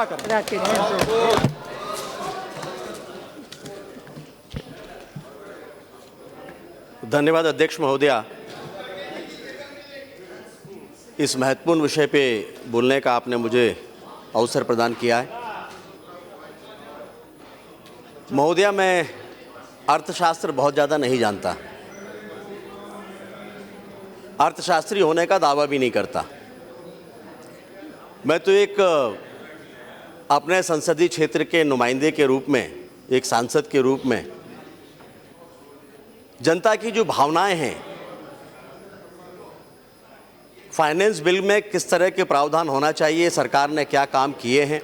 करें। धन्यवाद अध्यक्ष महोदया। इस महत्वपूर्ण विषय पे बोलने का आपने मुझे अवसर प्रदान किया है। महोदया, मैं अर्थशास्त्र बहुत ज़्यादा नहीं जानता, अर्थशास्त्री होने का दावा भी नहीं करता। मैं तो एक अपने संसदीय क्षेत्र के नुमाइंदे के रूप में, एक सांसद के रूप में जनता की जो भावनाएं हैं, फाइनेंस बिल में किस तरह के प्रावधान होना चाहिए, सरकार ने क्या काम किए हैं,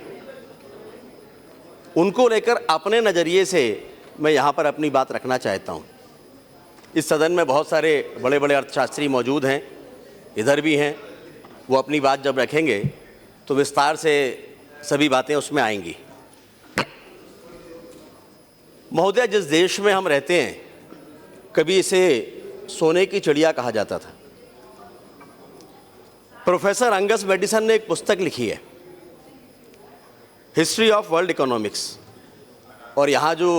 उनको लेकर अपने नज़रिए से मैं यहाँ पर अपनी बात रखना चाहता हूँ। इस सदन में बहुत सारे बड़े बड़े अर्थशास्त्री मौजूद हैं, इधर भी हैं। वो अपनी बात जब रखेंगे तो विस्तार से सभी बातें उसमें आएंगी। महोदया, जिस देश में हम रहते हैं, कभी इसे सोने की चिड़िया कहा जाता था। प्रोफेसर अंगस मैडिसन ने एक पुस्तक लिखी है, हिस्ट्री ऑफ वर्ल्ड इकोनॉमिक्स, और यहाँ जो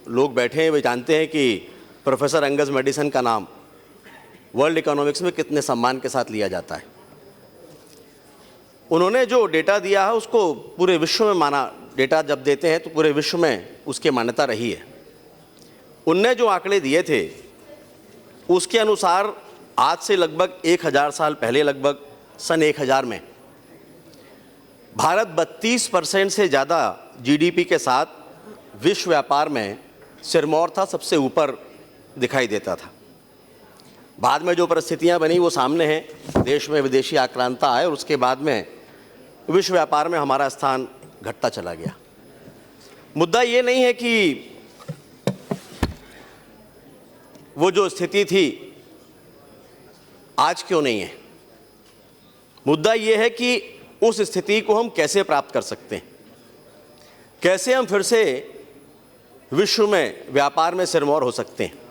लोग बैठे हैं वे जानते हैं कि प्रोफेसर अंगस मैडिसन का नाम वर्ल्ड इकोनॉमिक्स में कितने सम्मान के साथ लिया जाता है। उन्होंने जो डेटा दिया है उसको पूरे विश्व में माना, डेटा जब देते हैं तो पूरे विश्व में उसकी मान्यता रही है। उनने जो आंकड़े दिए थे उसके अनुसार आज से लगभग 1000 साल पहले, लगभग सन 1000 में भारत 32% से ज़्यादा जीडीपी के साथ विश्व व्यापार में सिरमौर था, सबसे ऊपर दिखाई देता था। बाद में जो परिस्थितियां बनी वो सामने हैं, देश में विदेशी आक्रांता आए और उसके बाद में विश्व व्यापार में हमारा स्थान घटता चला गया। मुद्दा ये नहीं है कि वो जो स्थिति थी आज क्यों नहीं है, मुद्दा ये है कि उस स्थिति को हम कैसे प्राप्त कर सकते हैं, कैसे हम फिर से विश्व में व्यापार में सिरमौर हो सकते हैं।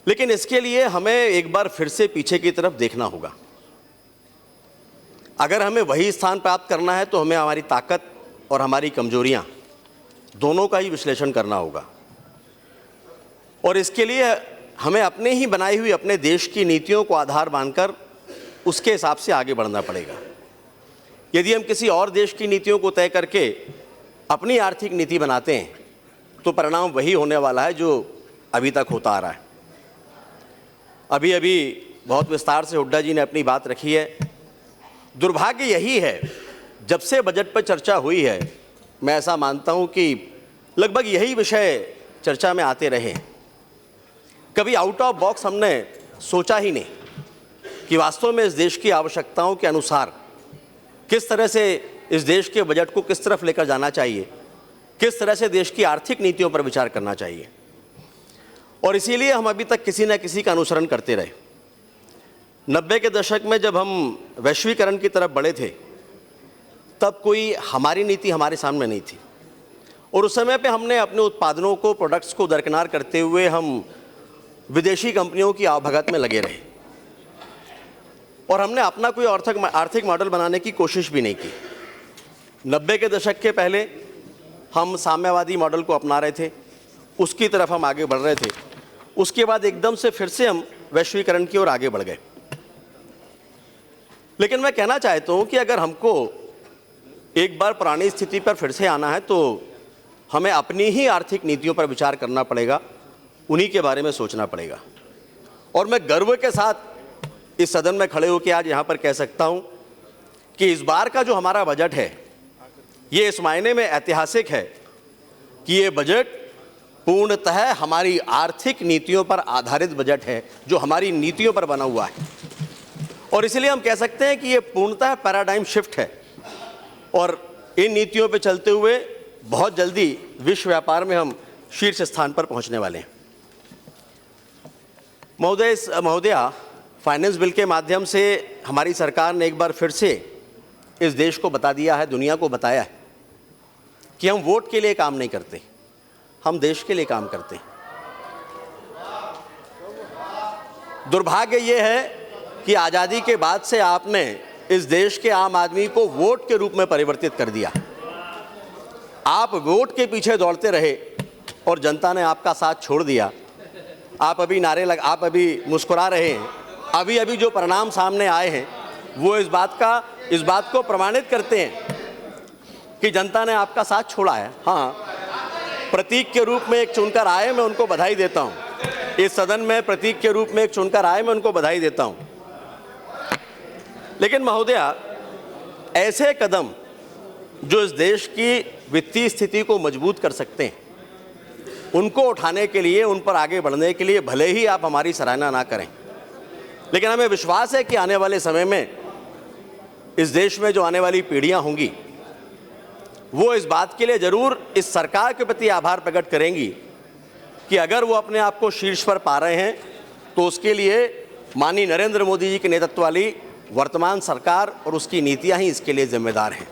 लेकिन इसके लिए हमें एक बार फिर से पीछे की तरफ देखना होगा। अगर हमें वही स्थान प्राप्त करना है तो हमें हमारी ताकत और हमारी कमजोरियां दोनों का ही विश्लेषण करना होगा, और इसके लिए हमें अपने ही बनाई हुई अपने देश की नीतियों को आधार मानकर उसके हिसाब से आगे बढ़ना पड़ेगा। यदि हम किसी और देश की नीतियों को तय करके अपनी आर्थिक नीति बनाते हैं तो परिणाम वही होने वाला है जो अभी तक होता आ रहा है। अभी अभी बहुत विस्तार से हुड्डा जी ने अपनी बात रखी है। दुर्भाग्य यही है, जब से बजट पर चर्चा हुई है, मैं ऐसा मानता हूं कि लगभग यही विषय चर्चा में आते रहे। कभी आउट ऑफ बॉक्स हमने सोचा ही नहीं कि वास्तव में इस देश की आवश्यकताओं के अनुसार किस तरह से इस देश के बजट को किस तरफ लेकर जाना चाहिए, किस तरह से देश की आर्थिक नीतियों पर विचार करना चाहिए। और इसीलिए हम अभी तक किसी न किसी का अनुसरण करते रहे। 90 के दशक में जब हम वैश्वीकरण की तरफ बढ़े थे तब कोई हमारी नीति हमारे सामने नहीं थी, और उस समय पे हमने अपने उत्पादनों को, प्रोडक्ट्स को दरकिनार करते हुए हम विदेशी कंपनियों की आवभगत में लगे रहे, और हमने अपना कोई आर्थिक मॉडल बनाने की कोशिश भी नहीं की। 90 के दशक के पहले हम साम्यवादी मॉडल को अपना रहे थे, उसकी तरफ हम आगे बढ़ रहे थे। उसके बाद एकदम से फिर से हम वैश्वीकरण की ओर आगे बढ़ गए। लेकिन मैं कहना चाहता हूं कि अगर हमको एक बार पुरानी स्थिति पर फिर से आना है तो हमें अपनी ही आर्थिक नीतियों पर विचार करना पड़ेगा, उन्हीं के बारे में सोचना पड़ेगा। और मैं गर्व के साथ इस सदन में खड़े होकर आज यहाँ पर कह सकता हूँ कि इस बार का जो हमारा बजट है ये इस मायने में ऐतिहासिक है कि ये बजट पूर्णतः हमारी आर्थिक नीतियों पर आधारित बजट है, जो हमारी नीतियों पर बना हुआ है। और इसलिए हम कह सकते हैं कि ये पूर्णतः पैराडाइम शिफ्ट है, और इन नीतियों पर चलते हुए बहुत जल्दी विश्व व्यापार में हम शीर्ष स्थान पर पहुंचने वाले हैं। महोदया, फाइनेंस बिल के माध्यम से हमारी सरकार ने एक बार फिर से इस देश को बता दिया है, दुनिया को बताया है कि हम वोट के लिए काम नहीं करते, हम देश के लिए काम करते हैं। दुर्भाग्य ये है कि आज़ादी के बाद से आपने इस देश के आम आदमी को वोट के रूप में परिवर्तित कर दिया। आप वोट के पीछे दौड़ते रहे और जनता ने आपका साथ छोड़ दिया। आप अभी मुस्कुरा रहे हैं। अभी अभी जो परिणाम सामने आए हैं वो इस बात को प्रमाणित करते हैं कि जनता ने आपका साथ छोड़ा है। हाँ, प्रतीक के रूप में एक चुनकर आए, मैं उनको बधाई देता हूँ। इस सदन में प्रतीक के रूप में एक चुनकर आए, मैं उनको बधाई देता हूँ। लेकिन महोदया, ऐसे कदम जो इस देश की वित्तीय स्थिति को मजबूत कर सकते हैं, उनको उठाने के लिए, उन पर आगे बढ़ने के लिए भले ही आप हमारी सराहना ना करें, लेकिन हमें विश्वास है कि आने वाले समय में इस देश में जो आने वाली पीढ़ियां होंगी वो इस बात के लिए ज़रूर इस सरकार के प्रति आभार प्रकट करेंगी कि अगर वो अपने आप को शीर्ष पर पा रहे हैं तो उसके लिए माननीय नरेंद्र मोदी जी के नेतृत्व वाली वर्तमान सरकार और उसकी नीतियां ही इसके लिए जिम्मेदार हैं।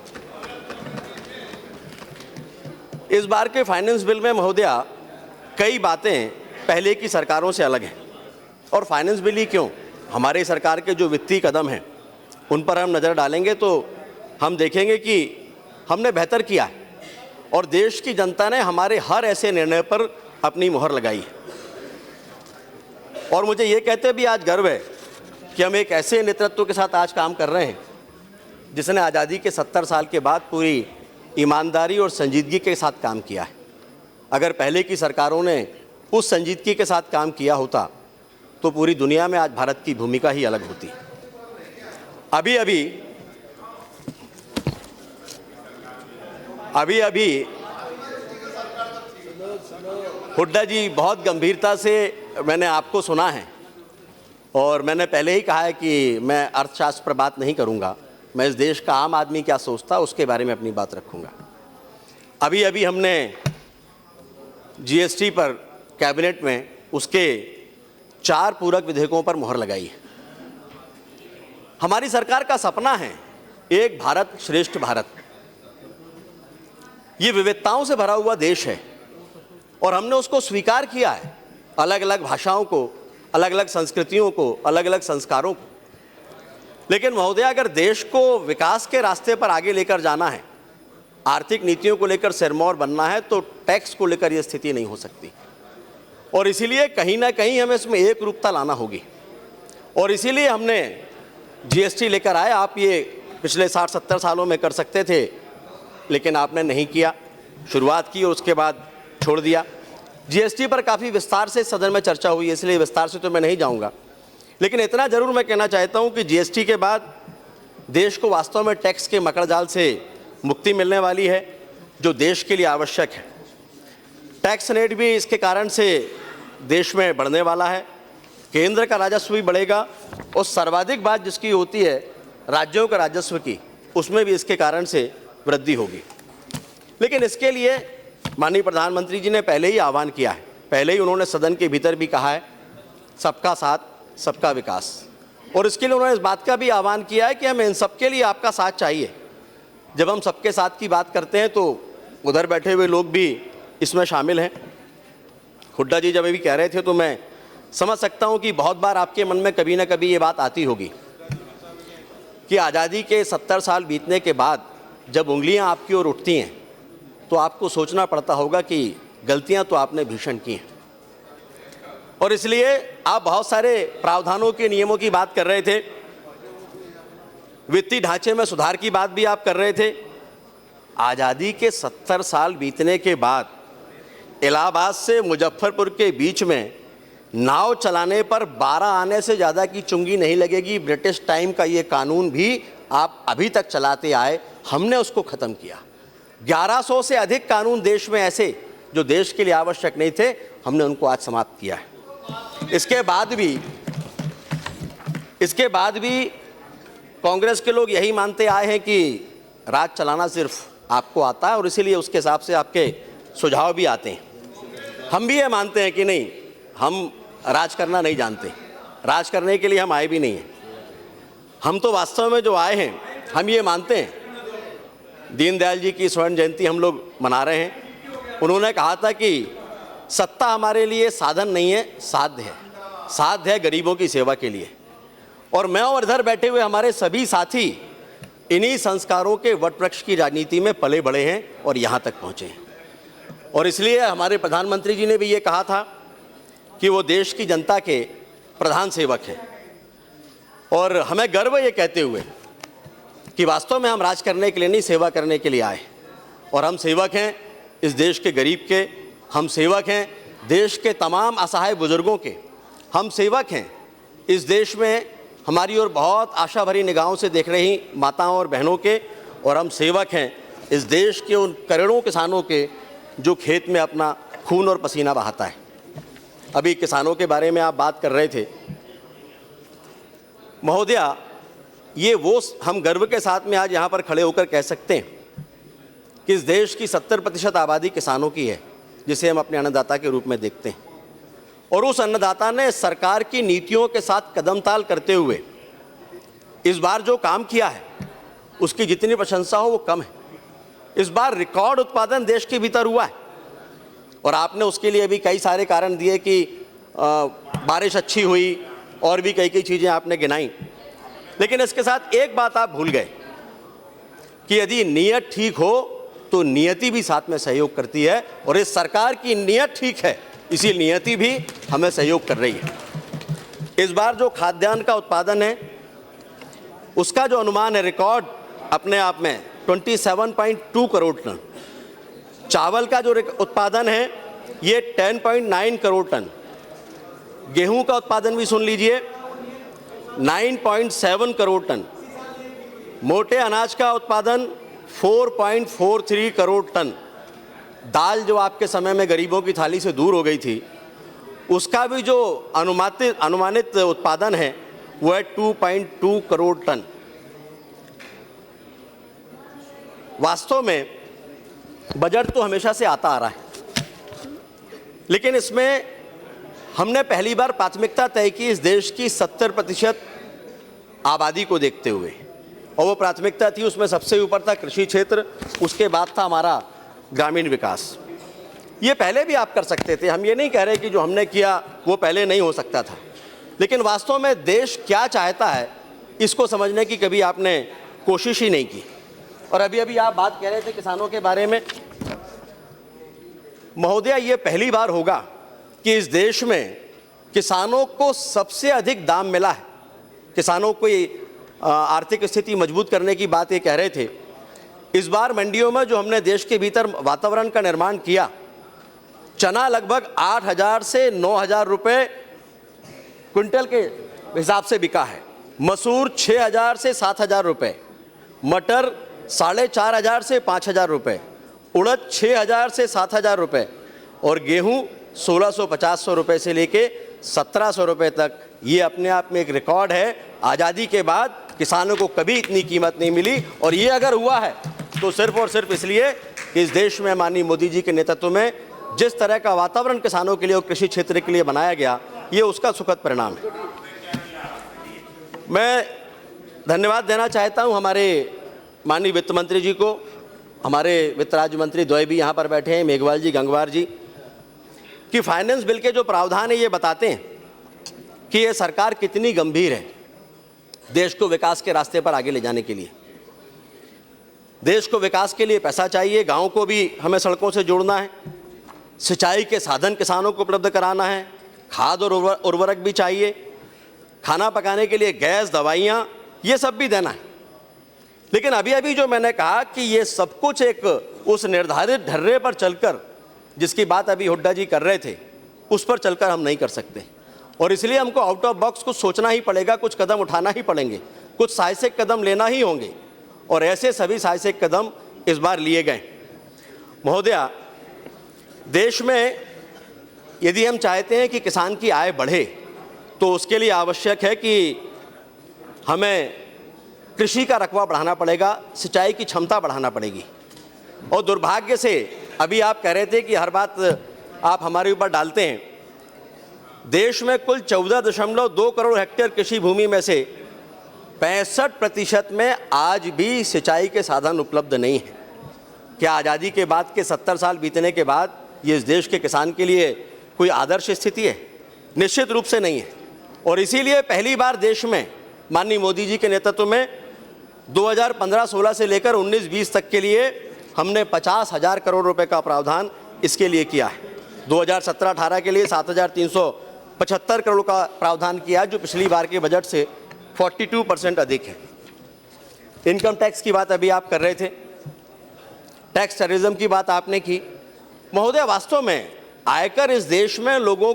इस बार के फाइनेंस बिल में महोदया कई बातें पहले की सरकारों से अलग हैं। और फाइनेंस बिल ही क्यों, हमारी सरकार के जो वित्तीय कदम हैं उन पर हम नज़र डालेंगे तो हम देखेंगे कि हमने बेहतर किया है और देश की जनता ने हमारे हर ऐसे निर्णय पर अपनी मोहर लगाई है। और मुझे ये कहते भी आज गर्व है कि हम एक ऐसे नेतृत्व के साथ आज काम कर रहे हैं जिसने आज़ादी के 70 साल के बाद पूरी ईमानदारी और संजीदगी के साथ काम किया है। अगर पहले की सरकारों ने उस संजीदगी के साथ काम किया होता तो पूरी दुनिया में आज भारत की भूमिका ही अलग होती। अभी हुड्डा जी, बहुत गंभीरता से मैंने आपको सुना है और मैंने पहले ही कहा है कि मैं अर्थशास्त्र पर बात नहीं करूंगा। मैं इस देश का आम आदमी क्या सोचता उसके बारे में अपनी बात रखूंगा। अभी हमने जीएसटी पर कैबिनेट में उसके 4 पूरक विधेयकों पर मोहर लगाई है। हमारी सरकार का सपना है एक भारत श्रेष्ठ भारत। ये विविधताओं से भरा हुआ देश है और हमने उसको स्वीकार किया है, अलग अलग भाषाओं को, अलग अलग संस्कृतियों को, अलग अलग संस्कारों को। लेकिन महोदया, अगर देश को विकास के रास्ते पर आगे लेकर जाना है, आर्थिक नीतियों को लेकर सिरमौर बनना है, तो टैक्स को लेकर यह स्थिति नहीं हो सकती। और इसीलिए कहीं ना कहीं हमें इसमें एक रूपता लाना होगी और इसीलिए हमने जीएसटी लेकर आए। आप ये पिछले 60-70 सालों में कर सकते थे, लेकिन आपने नहीं किया। शुरुआत की और उसके बाद छोड़ दिया। जीएसटी पर काफ़ी विस्तार से सदन में चर्चा हुई, इसलिए विस्तार से तो मैं नहीं जाऊंगा, लेकिन इतना ज़रूर मैं कहना चाहता हूं कि जीएसटी के बाद देश को वास्तव में टैक्स के मकड़जाल से मुक्ति मिलने वाली है, जो देश के लिए आवश्यक है। टैक्स रेट भी इसके कारण से देश में बढ़ने वाला है, केंद्र का राजस्व भी बढ़ेगा और सर्वाधिक बात जिसकी होती है राज्यों का राजस्व की, उसमें भी इसके कारण से वृद्धि होगी। लेकिन इसके लिए माननीय प्रधानमंत्री जी ने पहले ही आह्वान किया है, पहले ही उन्होंने सदन के भीतर भी कहा है सबका साथ सबका विकास, और इसके लिए उन्होंने इस बात का भी आह्वान किया है कि हमें इन सबके लिए आपका साथ चाहिए। जब हम सबके साथ की बात करते हैं तो उधर बैठे हुए लोग भी इसमें शामिल हैं। हुड्डा जी जब भी कह रहे थे तो मैं समझ सकता हूं कि बहुत बार आपके मन में कभी ना कभी ये बात आती होगी कि आज़ादी के 70 साल बीतने के बाद जब उंगलियां आपकी ओर उठती हैं तो आपको सोचना पड़ता होगा कि गलतियां तो आपने भीषण की हैं। और इसलिए आप बहुत सारे प्रावधानों के नियमों की बात कर रहे थे, वित्तीय ढांचे में सुधार की बात भी आप कर रहे थे। आज़ादी के 70 साल बीतने के बाद इलाहाबाद से मुजफ्फरपुर के बीच में नाव चलाने पर 12 आने से ज़्यादा की चुंगी नहीं लगेगी। ब्रिटिश टाइम का ये कानून भी आप अभी तक चलाते आए, हमने उसको ख़त्म किया। 1100 से अधिक कानून देश में ऐसे जो देश के लिए आवश्यक नहीं थे, हमने उनको आज समाप्त किया है। इसके बाद भी कांग्रेस के लोग यही मानते आए हैं कि राज चलाना सिर्फ आपको आता है और इसीलिए उसके हिसाब से आपके सुझाव भी आते हैं। हम भी ये मानते हैं कि नहीं, हम राज करना नहीं जानते, राज करने के लिए हम आए भी नहीं हैं। हम तो वास्तव में जो आए हैं, हम ये मानते हैं, दीनदयाल जी की स्वर्ण जयंती हम लोग मना रहे हैं। उन्होंने कहा था कि सत्ता हमारे लिए साधन नहीं है, साध्य है। साध्य है गरीबों की सेवा के लिए। और मैं और इधर बैठे हुए हमारे सभी साथी इन्हीं संस्कारों के वटवृक्ष की राजनीति में पले बड़े हैं और यहाँ तक पहुँचे हैं। और इसलिए हमारे प्रधानमंत्री जी ने भी ये कहा था कि वो देश की जनता के प्रधान सेवक हैं। और हमें गर्व ये कहते हुए कि वास्तव में हम राज करने के लिए नहीं, सेवा करने के लिए आए। और हम सेवक हैं इस देश के गरीब के, हम सेवक हैं देश के तमाम असहाय बुजुर्गों के, हम सेवक हैं इस देश में हमारी ओर बहुत आशा भरी निगाहों से देख रही माताओं और बहनों के, और हम सेवक हैं इस देश के उन करोड़ों किसानों के जो खेत में अपना खून और पसीना बहाता है। अभी किसानों के बारे में आप बात कर रहे थे महोदया, ये वो हम गर्व के साथ में आज यहाँ पर खड़े होकर कह सकते हैं कि इस देश की 70% आबादी किसानों की है, जिसे हम अपने अन्नदाता के रूप में देखते हैं। और उस अन्नदाता ने सरकार की नीतियों के साथ कदम ताल करते हुए इस बार जो काम किया है उसकी जितनी प्रशंसा हो वो कम है। इस बार रिकॉर्ड उत्पादन देश के भीतर हुआ है और आपने उसके लिए भी कई सारे कारण दिए कि बारिश अच्छी हुई और भी कई चीज़ें आपने गिनाई। लेकिन इसके साथ एक बात आप भूल गए कि यदि नीयत ठीक हो तो नियति भी साथ में सहयोग करती है, और इस सरकार की नियत ठीक है, इसी नियति भी हमें सहयोग कर रही है। इस बार जो खाद्यान्न का उत्पादन है उसका जो अनुमान है रिकॉर्ड अपने आप में 27.2 करोड़ टन। चावल का जो उत्पादन है ये 10.9 करोड़ टन। गेहूं का उत्पादन भी सुन लीजिए 9.7 करोड़ टन। मोटे अनाज का उत्पादन 4.43 करोड़ टन। दाल जो आपके समय में गरीबों की थाली से दूर हो गई थी, उसका भी जो अनुमानित उत्पादन है वो है 2.2 करोड़ टन। वास्तव में बजट तो हमेशा से आता आ रहा है, लेकिन इसमें हमने पहली बार प्राथमिकता तय की इस देश की 70% आबादी को देखते हुए, और वो प्राथमिकता थी उसमें सबसे ऊपर था कृषि क्षेत्र, उसके बाद था हमारा ग्रामीण विकास। ये पहले भी आप कर सकते थे, हम ये नहीं कह रहे कि जो हमने किया वो पहले नहीं हो सकता था, लेकिन वास्तव में देश क्या चाहता है इसको समझने की कभी आपने कोशिश ही नहीं की। और अभी अभी आप बात कह रहे थे किसानों के बारे में, महोदया ये पहली बार होगा कि इस देश में किसानों को सबसे अधिक दाम मिला है। किसानों को ये आर्थिक स्थिति मजबूत करने की बात ये कह रहे थे। इस बार मंडियों में जो हमने देश के भीतर वातावरण का निर्माण किया, चना लगभग 8,000 से 9,000 रुपये क्विंटल के हिसाब से बिका है, मसूर 6,000 से 7,000 रुपये, मटर 4,500 से 5,000 रुपये, उड़द 6,000 से 7,000 रुपये, और गेहूँ 1,650 रुपये से लेके 1,700 रुपये तक। ये अपने आप में एक रिकॉर्ड है। आज़ादी के बाद किसानों को कभी इतनी कीमत नहीं मिली, और ये अगर हुआ है तो सिर्फ और सिर्फ इसलिए कि इस देश में माननीय मोदी जी के नेतृत्व में जिस तरह का वातावरण किसानों के लिए और कृषि क्षेत्र के लिए बनाया गया, ये उसका सुखद परिणाम है। मैं धन्यवाद देना चाहता हूँ हमारे माननीय वित्त मंत्री जी को, हमारे वित्त राज्य मंत्री द्वय भी यहाँ पर बैठे हैं, मेघवाल जी, गंगवार जी, कि फाइनेंस बिल के जो प्रावधान है ये बताते हैं कि ये सरकार कितनी गंभीर है देश को विकास के रास्ते पर आगे ले जाने के लिए। देश को विकास के लिए पैसा चाहिए, गाँव को भी हमें सड़कों से जोड़ना है, सिंचाई के साधन किसानों को उपलब्ध कराना है, खाद और उर्वरक भी चाहिए, खाना पकाने के लिए गैस, दवाइयाँ, ये सब भी देना है। लेकिन अभी अभी जो मैंने कहा कि ये सब कुछ एक उस निर्धारित ढर्रे पर चलकर, जिसकी बात अभी हुड्डा जी कर रहे थे, उस पर चलकर हम नहीं कर सकते, और इसलिए हमको आउट ऑफ बॉक्स कुछ सोचना ही पड़ेगा, कुछ कदम उठाना ही पड़ेंगे, कुछ साहसिक कदम लेना ही होंगे, और ऐसे सभी साहसिक कदम इस बार लिए गए। महोदया, देश में यदि हम चाहते हैं कि किसान की आय बढ़े तो उसके लिए आवश्यक है कि हमें कृषि का रकबा बढ़ाना पड़ेगा, सिंचाई की क्षमता बढ़ाना पड़ेगी। और दुर्भाग्य से अभी आप कह रहे थे कि हर बात आप हमारे ऊपर डालते हैं। देश में कुल 14.2 करोड़ हेक्टेयर कृषि भूमि में से 65% में आज भी सिंचाई के साधन उपलब्ध नहीं है। क्या आज़ादी के बाद के 70 साल बीतने के बाद ये इस देश के किसान के लिए कोई आदर्श स्थिति है? निश्चित रूप से नहीं है। और इसीलिए पहली बार देश में माननीय मोदी जी के नेतृत्व में 2015-16 से लेकर 19-20 तक के लिए हमने 50,000 करोड़ रुपए का प्रावधान इसके लिए किया है। 2017-18 के लिए 7,375 करोड़ का प्रावधान किया, जो पिछली बार के बजट से 42% अधिक है। इनकम टैक्स की बात अभी आप कर रहे थे, टैक्स टेररिज्म की बात आपने की। महोदय, वास्तव में आयकर इस देश में लोगों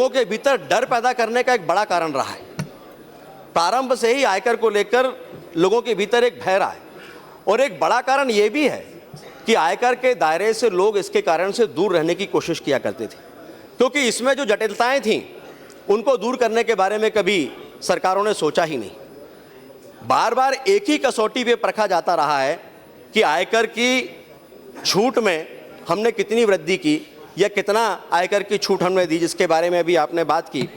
के भीतर डर पैदा करने का एक बड़ा कारण रहा है। प्रारंभ से ही आयकर को लेकर लोगों के भीतर एक भय रहा है, और एक बड़ा कारण यह भी है कि आयकर के दायरे से लोग इसके कारण से दूर रहने की कोशिश किया करते थे, क्योंकि इसमें जो जटिलताएं थीं उनको दूर करने के बारे में कभी सरकारों ने सोचा ही नहीं। बार बार एक ही कसौटी पे परखा जाता रहा है कि आयकर की छूट में हमने कितनी वृद्धि की या कितना आयकर की छूट हमने दी, जिसके बारे में भी आपने बात की।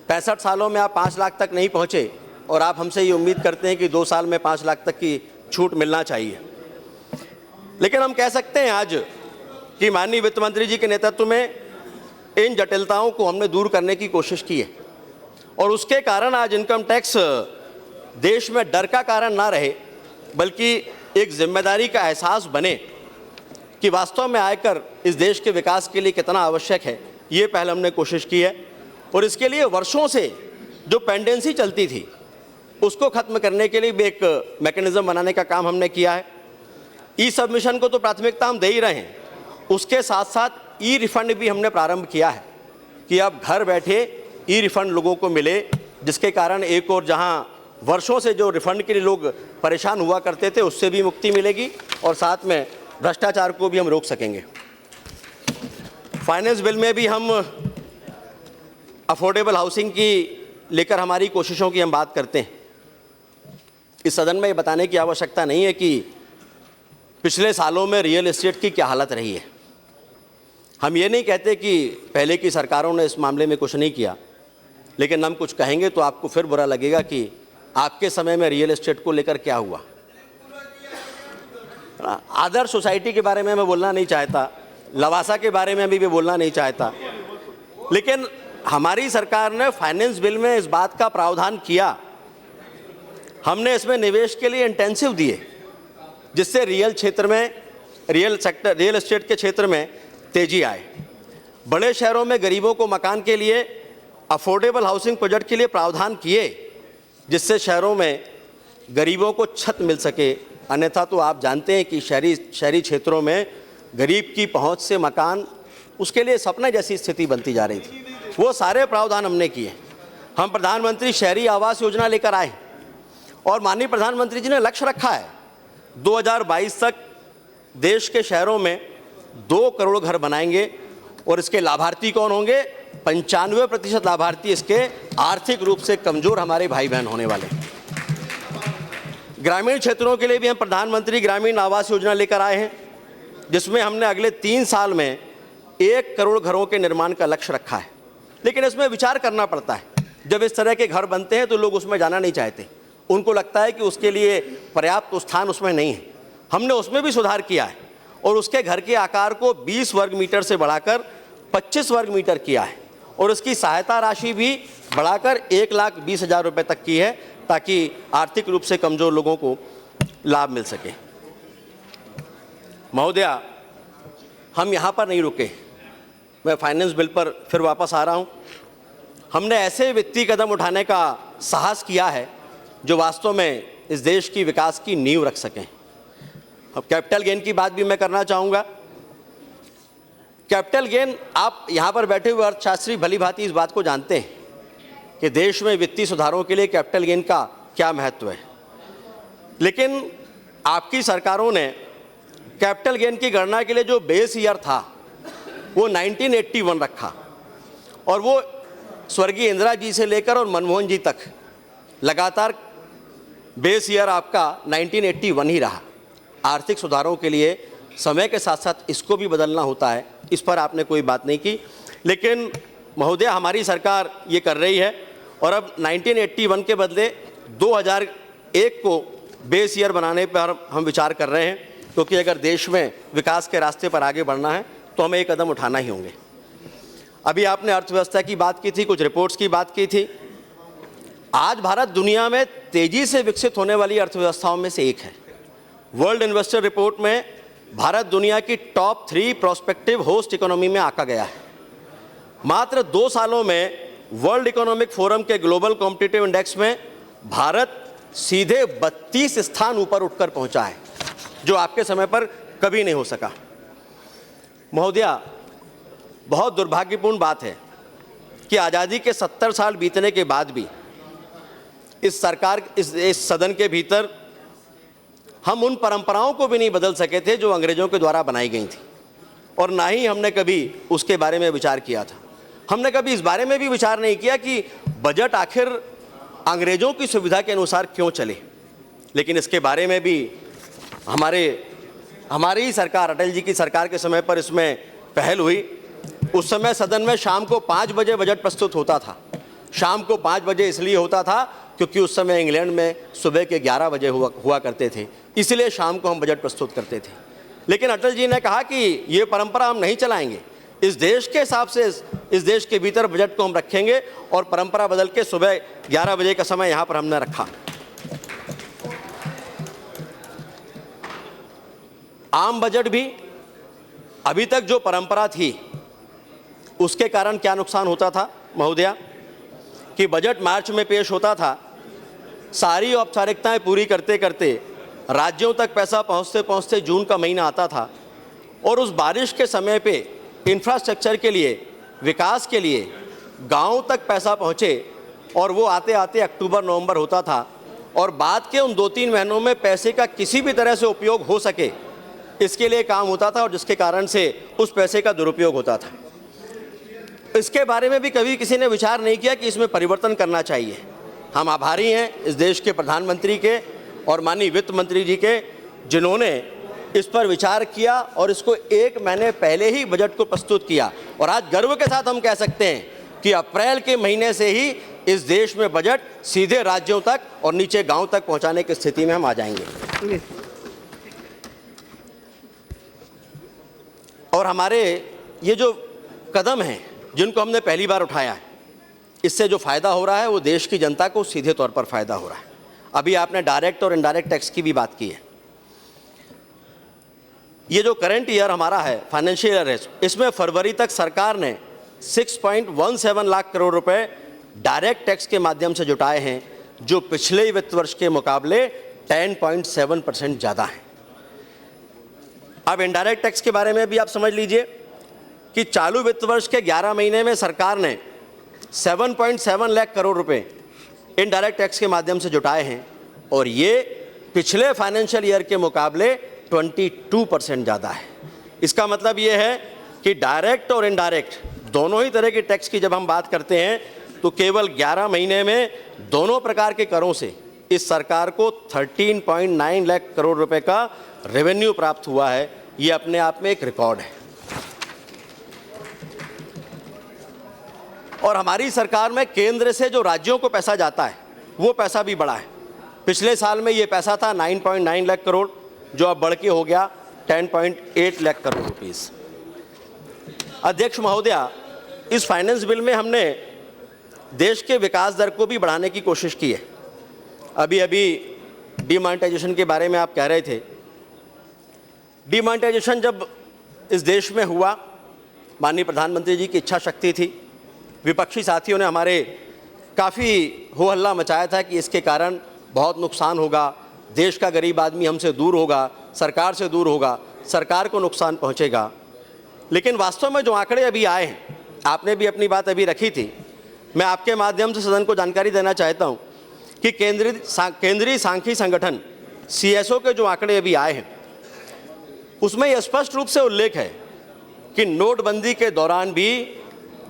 65 सालों में आप 5 लाख तक नहीं पहुंचे, और आप हमसे ये उम्मीद करते हैं कि 2 साल में 5 लाख तक की छूट मिलना चाहिए। लेकिन हम कह सकते हैं आज कि माननीय वित्त मंत्री जी के नेतृत्व में इन जटिलताओं को हमने दूर करने की कोशिश की है, और उसके कारण आज इनकम टैक्स देश में डर का कारण ना रहे, बल्कि एक जिम्मेदारी का एहसास बने कि वास्तव में आयकर इस देश के विकास के लिए कितना आवश्यक है। ये पहले हमने कोशिश की है, और इसके लिए वर्षों से जो पेंडेंसी चलती थी उसको ख़त्म करने के लिए भी एक मैकेनिज़्म बनाने का काम हमने किया है। ई सबमिशन को तो प्राथमिकता हम दे ही रहे हैं, उसके साथ साथ ई रिफ़ंड भी हमने प्रारंभ किया है कि अब घर बैठे ई रिफ़ंड लोगों को मिले, जिसके कारण एक और जहां वर्षों से जो रिफ़ंड के लिए लोग परेशान हुआ करते थे उससे भी मुक्ति मिलेगी, और साथ में भ्रष्टाचार को भी हम रोक सकेंगे। फाइनेंस बिल में भी हम अफोर्डेबल हाउसिंग की लेकर हमारी कोशिशों की हम बात करते हैं। इस सदन में ये बताने की आवश्यकता नहीं है कि पिछले सालों में रियल एस्टेट की क्या हालत रही है। हम ये नहीं कहते कि पहले की सरकारों ने इस मामले में कुछ नहीं किया, लेकिन हम कुछ कहेंगे तो आपको फिर बुरा लगेगा कि आपके समय में रियल एस्टेट को लेकर क्या हुआ। आदर्श सोसाइटी के बारे में मैं बोलना नहीं चाहता, लवासा के बारे में भी बोलना नहीं चाहता, लेकिन हमारी सरकार ने फाइनेंस बिल में इस बात का प्रावधान किया। हमने इसमें निवेश के लिए इंटेंसिव दिए, जिससे रियल एस्टेट के क्षेत्र में तेजी आए। बड़े शहरों में गरीबों को मकान के लिए अफोर्डेबल हाउसिंग प्रोजेक्ट के लिए प्रावधान किए, जिससे शहरों में गरीबों को छत मिल सके। अन्यथा तो आप जानते हैं कि शहरी क्षेत्रों में गरीब की पहुंच से मकान उसके लिए सपने जैसी स्थिति बनती जा रही थी। वो सारे प्रावधान हमने किए। हम प्रधानमंत्री शहरी आवास योजना लेकर आए, और माननीय प्रधानमंत्री जी ने लक्ष्य रखा है 2022 तक देश के शहरों में 2 करोड़ घर बनाएंगे। और इसके लाभार्थी कौन होंगे? 95% लाभार्थी इसके आर्थिक रूप से कमज़ोर हमारे भाई बहन होने वाले। ग्रामीण क्षेत्रों के लिए भी हम प्रधानमंत्री ग्रामीण आवास योजना लेकर आए हैं, जिसमें हमने अगले 3 साल में 1 करोड़ घरों के निर्माण का लक्ष्य रखा है। लेकिन इसमें विचार करना पड़ता है। जब इस तरह के घर बनते हैं तो लोग उसमें जाना नहीं चाहते, उनको लगता है कि उसके लिए पर्याप्त स्थान उसमें नहीं है। हमने उसमें भी सुधार किया है, और उसके घर के आकार को 20 वर्ग मीटर से बढ़ाकर 25 वर्ग मीटर किया है, और उसकी सहायता राशि भी बढ़ाकर 1,20,000 रुपये तक की है, ताकि आर्थिक रूप से कमज़ोर लोगों को लाभ मिल सके। महोदया, हम यहाँ पर नहीं रुके, मैं फाइनेंस बिल पर फिर वापस आ रहा हूँ। हमने ऐसे वित्तीय कदम उठाने का साहस किया है जो वास्तव में इस देश की विकास की नींव रख सकें। अब कैपिटल गेन की बात भी मैं करना चाहूँगा। कैपिटल गेन, आप यहाँ पर बैठे हुए अर्थशास्त्री भली भांति इस बात को जानते हैं कि देश में वित्तीय सुधारों के लिए कैपिटल गेन का क्या महत्व है। लेकिन आपकी सरकारों ने कैपिटल गेन की गणना के लिए जो बेस ईयर था वो 1981 रखा, और वो स्वर्गीय इंदिरा जी से लेकर और मनमोहन जी तक लगातार बेस ईयर आपका 1981 ही रहा। आर्थिक सुधारों के लिए समय के साथ साथ इसको भी बदलना होता है, इस पर आपने कोई बात नहीं की। लेकिन महोदय, हमारी सरकार ये कर रही है, और अब 1981 के बदले 2001 को बेस ईयर बनाने पर हम विचार कर रहे हैं, क्योंकि अगर देश में विकास के रास्ते पर आगे बढ़ना है तो हमें एक कदम उठाना ही होंगे। अभी आपने अर्थव्यवस्था की बात की थी, कुछ रिपोर्ट्स की बात की थी। आज भारत दुनिया में तेजी से विकसित होने वाली अर्थव्यवस्थाओं में से एक है। वर्ल्ड इन्वेस्टर रिपोर्ट में भारत दुनिया की टॉप 3 प्रोस्पेक्टिव होस्ट इकोनॉमी में आंका गया है। मात्र 2 सालों में वर्ल्ड इकोनॉमिक फोरम के ग्लोबल कॉम्पिटिटिव इंडेक्स में भारत सीधे 32 स्थान ऊपर उठकर पहुंचा है, जो आपके समय पर कभी नहीं हो सका। महोदया, बहुत दुर्भाग्यपूर्ण बात है कि आज़ादी के 70 साल बीतने के बाद भी इस सरकार, इस सदन के भीतर हम उन परंपराओं को भी नहीं बदल सके थे जो अंग्रेजों के द्वारा बनाई गई थी, और ना ही हमने कभी उसके बारे में विचार किया था। हमने कभी इस बारे में भी विचार नहीं किया कि बजट आखिर अंग्रेजों की सुविधा के अनुसार क्यों चले। लेकिन इसके बारे में भी हमारी ही सरकार, अटल जी की सरकार के समय पर इसमें पहल हुई। उस समय सदन में शाम को 5 बजे बजट प्रस्तुत होता था। शाम को 5 बजे इसलिए होता था क्योंकि उस समय इंग्लैंड में सुबह के 11 बजे हुआ करते थे, इसलिए शाम को हम बजट प्रस्तुत करते थे। लेकिन अटल जी ने कहा कि ये परंपरा हम नहीं चलाएंगे, इस देश के हिसाब से इस देश के भीतर बजट को हम रखेंगे, और परंपरा बदल के सुबह 11 बजे का समय यहाँ पर हमने रखा। आम बजट भी अभी तक जो परंपरा थी उसके कारण क्या नुकसान होता था महोदया, कि बजट मार्च में पेश होता था, सारी औपचारिकताएं पूरी करते करते राज्यों तक पैसा पहुंचते पहुंचते जून का महीना आता था, और उस बारिश के समय पे इंफ्रास्ट्रक्चर के लिए, विकास के लिए गांव तक पैसा पहुंचे, और वो आते आते अक्टूबर नवंबर होता था, और बाद के उन 2-3 महीनों में पैसे का किसी भी तरह से उपयोग हो सके इसके लिए काम होता था, और जिसके कारण से उस पैसे का दुरुपयोग होता था। इसके बारे में भी कभी किसी ने विचार नहीं किया कि इसमें परिवर्तन करना चाहिए। हम आभारी हैं इस देश के प्रधानमंत्री के और माननीय वित्त मंत्री जी के, जिन्होंने इस पर विचार किया और इसको 1 महीने पहले ही बजट को प्रस्तुत किया। और आज गर्व के साथ हम कह सकते हैं कि अप्रैल के महीने से ही इस देश में बजट सीधे राज्यों तक और नीचे गांव तक पहुंचाने की स्थिति में हम आ जाएंगे। और हमारे ये जो कदम हैं जिनको हमने पहली बार उठाया है, इससे जो फ़ायदा हो रहा है वो देश की जनता को सीधे तौर पर फ़ायदा हो रहा है। अभी आपने डायरेक्ट और इनडायरेक्ट टैक्स की भी बात की है। ये जो करंट ईयर हमारा है, फाइनेंशियल ईयर है, इसमें फरवरी तक सरकार ने 6.17 लाख करोड़ रुपए डायरेक्ट टैक्स के माध्यम से जुटाए हैं, जो पिछले वित्त वर्ष के मुकाबले 10.7% ज़्यादा है। अब इनडायरेक्ट टैक्स के बारे में भी आप समझ लीजिए कि चालू वित्त वर्ष के 11 महीने में सरकार ने 7.7 लाख करोड़ रुपए इनडायरेक्ट टैक्स के माध्यम से जुटाए हैं, और ये पिछले फाइनेंशियल ईयर के मुकाबले 22% ज़्यादा है। इसका मतलब ये है कि डायरेक्ट और इनडायरेक्ट दोनों ही तरह के टैक्स की जब हम बात करते हैं तो केवल 11 महीने में दोनों प्रकार के करों से इस सरकार को 13.9 लाख करोड़ रुपए का रेवेन्यू प्राप्त हुआ है। ये अपने आप में एक रिकॉर्ड है। और हमारी सरकार में केंद्र से जो राज्यों को पैसा जाता है वो पैसा भी बढ़ा है। पिछले साल में ये पैसा था 9.9 लाख करोड़, जो अब बढ़ के हो गया 10.8 लाख करोड़ रुपीस। अध्यक्ष महोदया, इस फाइनेंस बिल में हमने देश के विकास दर को भी बढ़ाने की कोशिश की है। अभी डीमोनेटाइजेशन के बारे में आप कह रहे थे। डीमोनेटाइजेशन जब इस देश में हुआ, माननीय प्रधानमंत्री जी की इच्छा शक्ति थी। विपक्षी साथियों ने हमारे काफ़ी हो हल्ला मचाया था कि इसके कारण बहुत नुकसान होगा, देश का गरीब आदमी हमसे दूर होगा, सरकार से दूर होगा, सरकार को नुकसान पहुंचेगा। लेकिन वास्तव में जो आंकड़े अभी आए हैं, आपने भी अपनी बात अभी रखी थी, मैं आपके माध्यम से सदन को जानकारी देना चाहता हूं कि केंद्रीय सांख्यिकी संगठन CSO के जो आंकड़े अभी आए हैं उसमें यह स्पष्ट रूप से उल्लेख है कि नोटबंदी के दौरान भी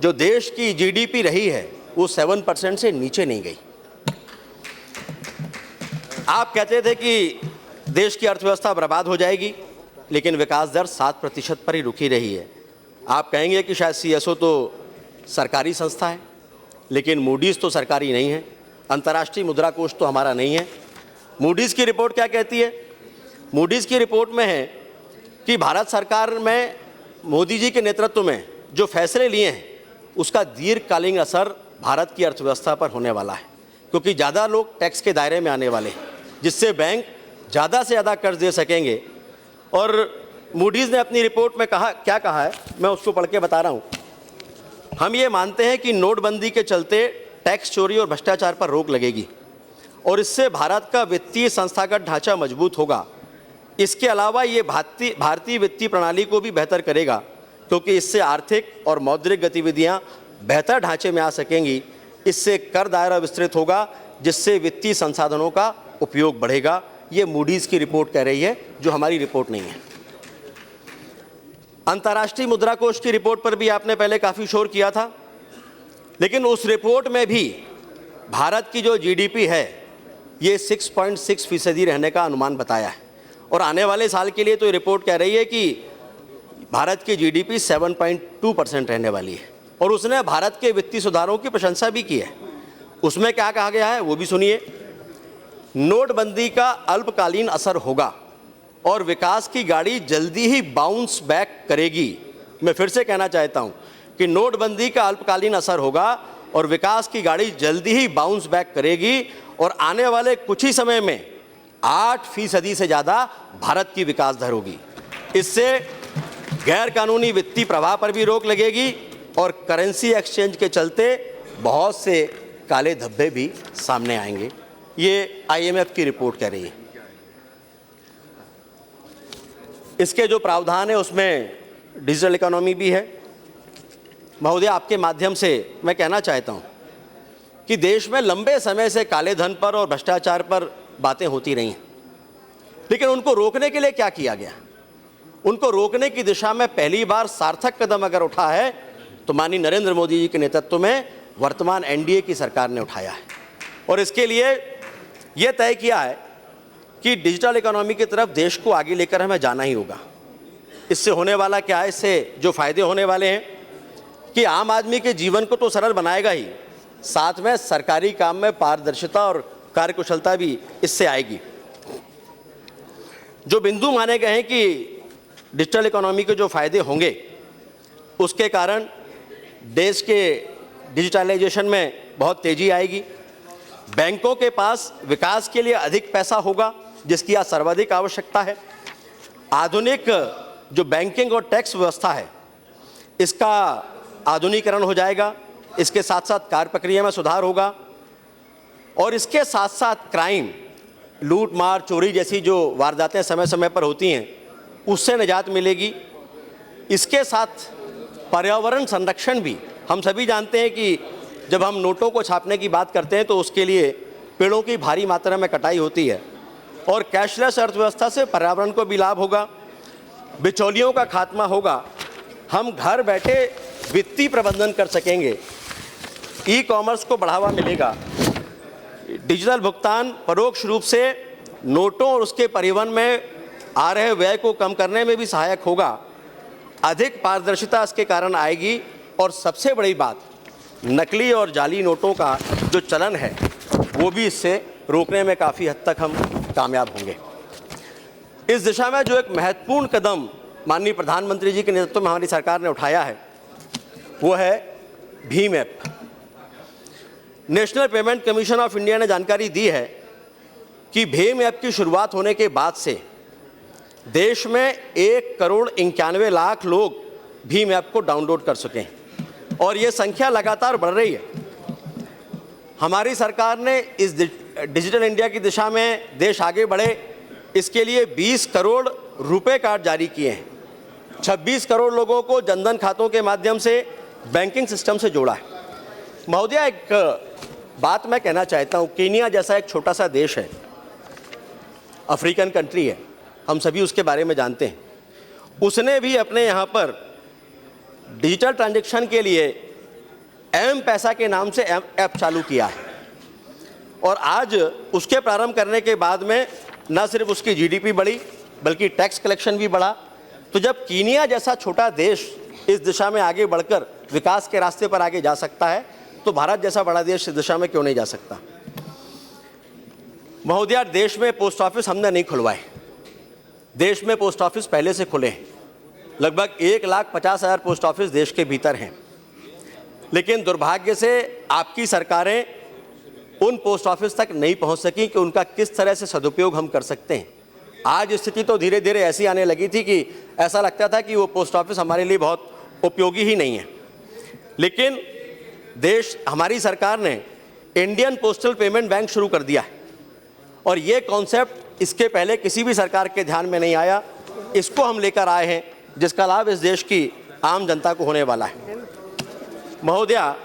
जो देश की GDP रही है वो 7% से नीचे नहीं गई। आप कहते थे कि देश की अर्थव्यवस्था बर्बाद हो जाएगी, लेकिन विकास दर 7% पर ही रुकी रही है। आप कहेंगे कि शायद CSO तो सरकारी संस्था है, लेकिन मूडीज़ तो सरकारी नहीं है, अंतर्राष्ट्रीय मुद्रा कोष तो हमारा नहीं है। मूडीज़ की रिपोर्ट क्या कहती है? मूडीज़ की रिपोर्ट में है कि भारत सरकार में मोदी जी के नेतृत्व में जो फैसले लिए हैं उसका दीर्घकालीन असर भारत की अर्थव्यवस्था पर होने वाला है। क्योंकि ज़्यादा लोग टैक्स के दायरे में आने वाले हैं, जिससे बैंक ज़्यादा से ज़्यादा कर्ज दे सकेंगे। और मूडीज़ ने अपनी रिपोर्ट में क्या कहा है, मैं उसको पढ़ के बता रहा हूँ। हम ये मानते हैं कि नोटबंदी के चलते टैक्स चोरी और भ्रष्टाचार पर रोक लगेगी और इससे भारत का वित्तीय संस्थागत ढांचा मजबूत होगा। इसके अलावा ये भारतीय वित्तीय प्रणाली को भी बेहतर करेगा, क्योंकि इससे आर्थिक और मौद्रिक गतिविधियां बेहतर ढांचे में आ सकेंगी। इससे कर दायरा विस्तृत होगा, जिससे वित्तीय संसाधनों का उपयोग बढ़ेगा। ये मूडीज़ की रिपोर्ट कह रही है, जो हमारी रिपोर्ट नहीं है। अंतर्राष्ट्रीय मुद्रा कोष की रिपोर्ट पर भी आपने पहले काफ़ी शोर किया था, लेकिन उस रिपोर्ट में भी भारत की जो जीडीपी है ये 6.6% रहने का अनुमान बताया है और आने वाले साल के लिए तो ये रिपोर्ट कह रही है कि भारत की जीडीपी 7.2% रहने वाली है। और उसने भारत के वित्तीय सुधारों की प्रशंसा भी की है। उसमें क्या कहा गया है वो भी सुनिए। नोटबंदी का अल्पकालीन असर होगा और विकास की गाड़ी जल्दी ही बाउंस बैक करेगी। मैं फिर से कहना चाहता हूं कि नोटबंदी का अल्पकालीन असर होगा और विकास की गाड़ी जल्दी ही बाउंस बैक करेगी और आने वाले कुछ ही समय में 8% से ज़्यादा भारत की विकास दर होगी। इससे गैर कानूनी वित्तीय प्रवाह पर भी रोक लगेगी और करेंसी एक्सचेंज के चलते बहुत से काले धब्बे भी सामने आएंगे। ये IMF की रिपोर्ट कह रही है। इसके जो प्रावधान है उसमें डिजिटल इकोनॉमी भी है। महोदय, आपके माध्यम से मैं कहना चाहता हूं कि देश में लंबे समय से काले धन पर और भ्रष्टाचार पर बातें होती रही हैं, लेकिन उनको रोकने के लिए क्या किया गया? उनको रोकने की दिशा में पहली बार सार्थक कदम अगर उठा है तो माननीय नरेंद्र मोदी जी के नेतृत्व में वर्तमान NDA की सरकार ने उठाया है। और इसके लिए यह तय किया है कि डिजिटल इकोनॉमी की तरफ देश को आगे लेकर हमें जाना ही होगा। इससे होने वाला क्या है? इससे जो फायदे होने वाले हैं कि आम आदमी के जीवन को तो सरल बनाएगा ही, साथ में सरकारी काम में पारदर्शिता और कार्यकुशलता भी इससे आएगी। जो बिंदु माने गए हैं कि डिजिटल इकोनॉमी के जो फायदे होंगे, उसके कारण देश के डिजिटलाइजेशन में बहुत तेजी आएगी। बैंकों के पास विकास के लिए अधिक पैसा होगा, जिसकी आज सर्वाधिक आवश्यकता है। आधुनिक जो बैंकिंग और टैक्स व्यवस्था है, इसका आधुनिकीकरण हो जाएगा। इसके साथ साथ कार्य प्रक्रिया में सुधार होगा और इसके साथ साथ क्राइम, लूट मार, चोरी जैसी जो वारदातें समय समय पर होती हैं, उससे निजात मिलेगी। इसके साथ पर्यावरण संरक्षण भी, हम सभी जानते हैं कि जब हम नोटों को छापने की बात करते हैं तो उसके लिए पेड़ों की भारी मात्रा में कटाई होती है और कैशलेस अर्थव्यवस्था से पर्यावरण को भी लाभ होगा, बिचौलियों का खात्मा होगा, हम घर बैठे वित्तीय प्रबंधन कर सकेंगे, ई-कॉमर्स को बढ़ावा मिलेगा, डिजिटल भुगतान परोक्ष रूप से नोटों और उसके परिवहन में आ रहे व्यय को कम करने में भी सहायक होगा, अधिक पारदर्शिता इसके कारण आएगी और सबसे बड़ी बात, नकली और जाली नोटों का जो चलन है वो भी इससे रोकने में काफ़ी हद तक हम कामयाब होंगे। इस दिशा में जो एक महत्वपूर्ण कदम माननीय प्रधानमंत्री जी के नेतृत्व में हमारी सरकार ने उठाया है वो है Bhim app. National payment commission of India ने जानकारी दी है कि भीम ऐप की शुरुआत होने के बाद से देश में 1,91,00,000 लोग भीम ऐप को डाउनलोड कर सके हैं और ये संख्या लगातार बढ़ रही है। हमारी सरकार ने इस डिजिटल इंडिया की दिशा में देश आगे बढ़े, इसके लिए 20 करोड़ रुपए कार्ड जारी किए हैं। 26 करोड़ लोगों को जनधन खातों के माध्यम से बैंकिंग सिस्टम से जोड़ा है। महोदय, एक बात मैं कहना चाहता हूँ, कीनिया जैसा एक छोटा सा देश है, अफ्रीकन कंट्री है, हम सभी उसके बारे में जानते हैं। उसने भी अपने यहाँ पर डिजिटल ट्रांजैक्शन के लिए M-पैसा के नाम से ऐप चालू किया है और आज उसके प्रारंभ करने के बाद में न सिर्फ उसकी GDP बढ़ी बल्कि टैक्स कलेक्शन भी बढ़ा। तो जब कीनिया जैसा छोटा देश इस दिशा में आगे बढ़कर विकास के रास्ते पर आगे जा सकता है तो भारत जैसा बड़ा देश इस दिशा में क्यों नहीं जा सकता? महोदय, देश में पोस्ट ऑफिस हमने नहीं खुलवाए। देश में पोस्ट ऑफिस पहले से खुले हैं, लगभग 1,50,000 पोस्ट ऑफिस देश के भीतर हैं, लेकिन दुर्भाग्य से आपकी सरकारें उन पोस्ट ऑफिस तक नहीं पहुंच सकी कि उनका किस तरह से सदुपयोग हम कर सकते हैं। आज स्थिति तो धीरे धीरे ऐसी आने लगी थी कि ऐसा लगता था कि वो पोस्ट ऑफिस हमारे लिए बहुत उपयोगी ही नहीं है। लेकिन हमारी सरकार ने इंडियन पोस्टल पेमेंट बैंक शुरू कर दिया है और ये कॉन्सेप्ट इसके पहले किसी भी सरकार के ध्यान में नहीं आया। इसको हम लेकर आए हैं, जिसका लाभ इस देश की आम जनता को होने वाला है। महोदया,